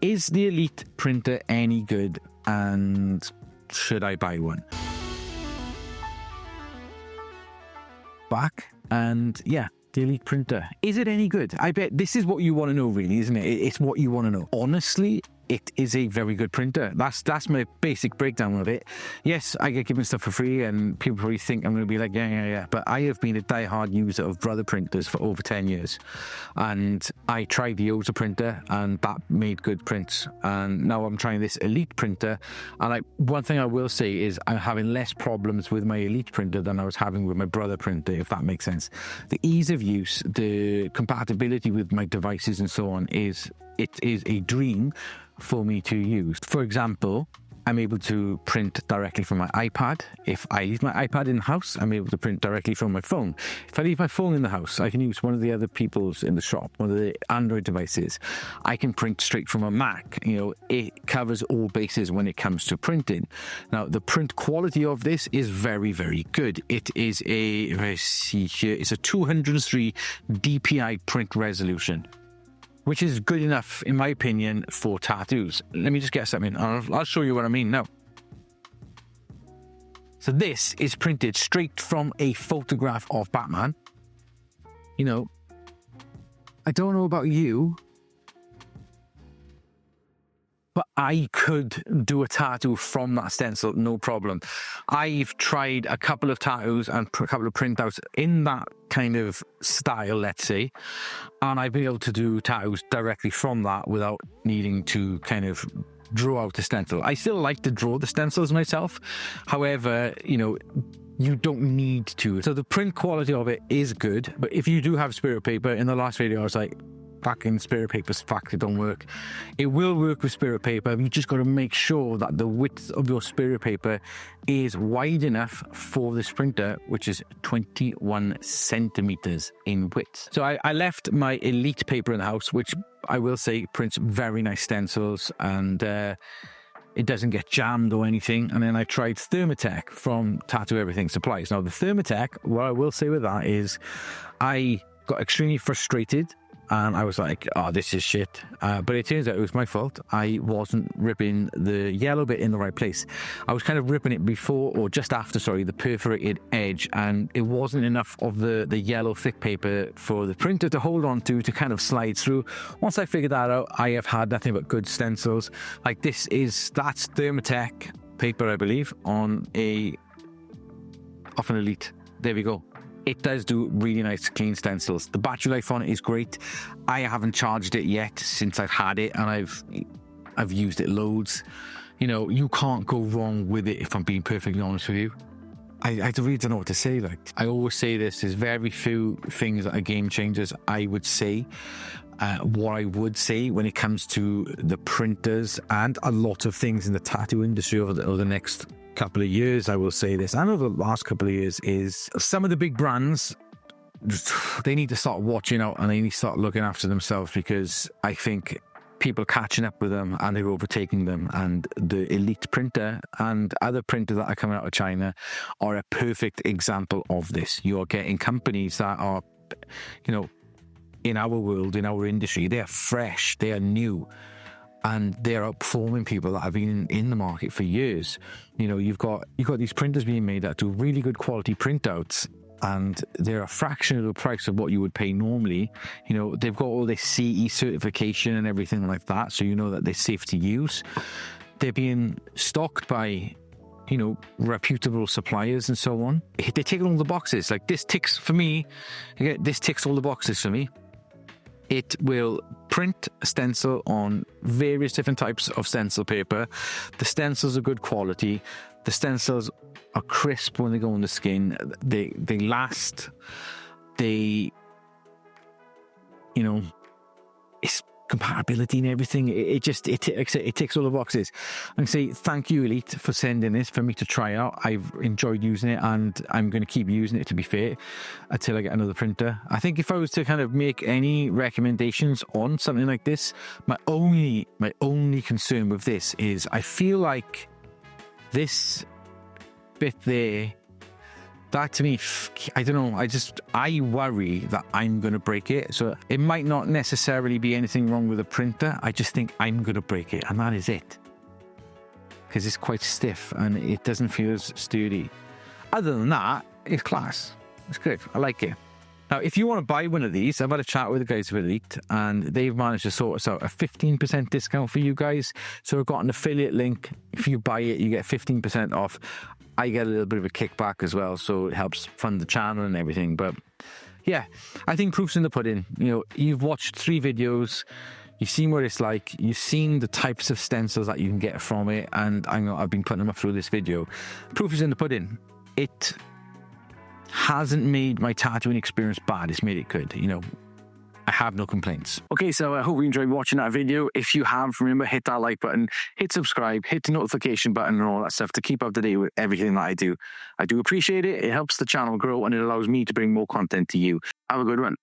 Is the Elite printer any good, and should I buy one? Back, and yeah, the Elite printer. Is it any good? I bet this is what you want to know, really, isn't it? It's what you want to know. Honestly, it is a very good printer. That's my basic breakdown of it. Yes, I get given stuff for free, and people probably think I'm going to be like, yeah. But I have been a die-hard user of Brother printers for over 10 years. And I tried the Oza printer, and that made good prints. And now I'm trying this Elite printer. And one thing I will say is I'm having less problems with my Elite printer than I was having with my Brother printer, if that makes sense. The ease of use, the compatibility with my devices and so on is a dream for me to use. For example, I'm able to print directly from my iPad. If I leave my iPad in the house, I'm able to print directly from my phone. If I leave my phone in the house, I can use one of the other people's in the shop, one of the Android devices. I can print straight from a Mac. It covers all bases when it comes to printing. Now, the print quality of this is very, very good. It is it's a 203 DPI print resolution, which is good enough, in my opinion, for tattoos. Let me just get something. I'll show you what I mean now. So this is printed straight from a photograph of Batman. I don't know about you, but I could do a tattoo from that stencil, no problem. I've tried a couple of tattoos and a couple of printouts in that kind of style, let's say, and I've been able to do tattoos directly from that without needing to kind of draw out the stencil. I still like to draw the stencils myself. However, you don't need to. So the print quality of it is good, but if you do have spirit paper, in the last video I was like, fucking spirit paper's fact, it don't work. It will work with spirit paper. You just got to make sure that the width of your spirit paper is wide enough for this printer, which is 21 centimeters in width. So I left my Elite paper in the house, which I will say prints very nice stencils, and it doesn't get jammed or anything. And then I tried Thermotech from Tattoo Everything Supplies. Now the Thermotech, what I will say with that is I got extremely frustrated, and I was like, oh, this is shit. But it turns out it was my fault. I wasn't ripping the yellow bit in the right place. I was kind of ripping it before, or just after, the perforated edge. And it wasn't enough of the yellow thick paper for the printer to hold on to kind of slide through. Once I figured that out, I have had nothing but good stencils. Like that's Thermotech paper, I believe, off an Elite. There we go. It does do really nice clean stencils. The battery life on it is great. I haven't charged it yet since I've had it, and I've used it loads. You can't go wrong with it, if I'm being perfectly honest with you. I really don't know what to say. I always say this, there's very few things that are game changers, I would say. What I would say when it comes to the printers and a lot of things in the tattoo industry over the next couple of years, I will say this, and over the last couple of years, is some of the big brands, they need to start watching out, and they need to start looking after themselves, because I think people are catching up with them and they're overtaking them. And the Elite printer and other printers that are coming out of China are a perfect example of this. You're getting companies that are, in our world, in our industry, they are fresh, they are new, and they're outperforming people that have been in the market for years. You've got these printers being made that do really good quality printouts, and they're a fraction of the price of what you would pay normally. They've got all this CE certification and everything like that, so that they're safe to use. They're being stocked by reputable suppliers and so on. They're ticking all the boxes. This ticks for me. This ticks all the boxes for me. It will print a stencil on various different types of stencil paper. The stencils are good quality. The stencils are crisp when they go on the skin. They last. It's compatibility and everything. It ticks all the boxes. I say thank you, Elite, for sending this for me to try out. I've enjoyed using it, and I'm going to keep using it, to be fair, until I get another printer. I think if I was to kind of make any recommendations on something like this, my only concern with this is I feel like this bit there That to me, I don't know. I worry that I'm going to break it. So it might not necessarily be anything wrong with the printer. I just think I'm going to break it, and that is it. Because it's quite stiff and it doesn't feel as sturdy. Other than that, it's class. It's good. I like it. Now, if you want to buy one of these, I've had a chat with the guys at Elite, and they've managed to sort us out a 15% discount for you guys. So I've got an affiliate link. If you buy it, you get 15% off. I get a little bit of a kickback as well, so it helps fund the channel and everything. But yeah, I think proof's in the pudding. You know, you've watched 3 videos, you've seen what it's like, you've seen the types of stencils that you can get from it, and I've been putting them up through this video. Proof is in the pudding. It hasn't made my tattooing experience bad. It's made it good. You know, I have no complaints. Okay, so I hope you enjoyed watching that video. If you have, remember, hit that like button, hit subscribe, hit the notification button and all that stuff to keep up to date with everything that I do. I do appreciate it. It helps the channel grow and it allows me to bring more content to you. Have a good one.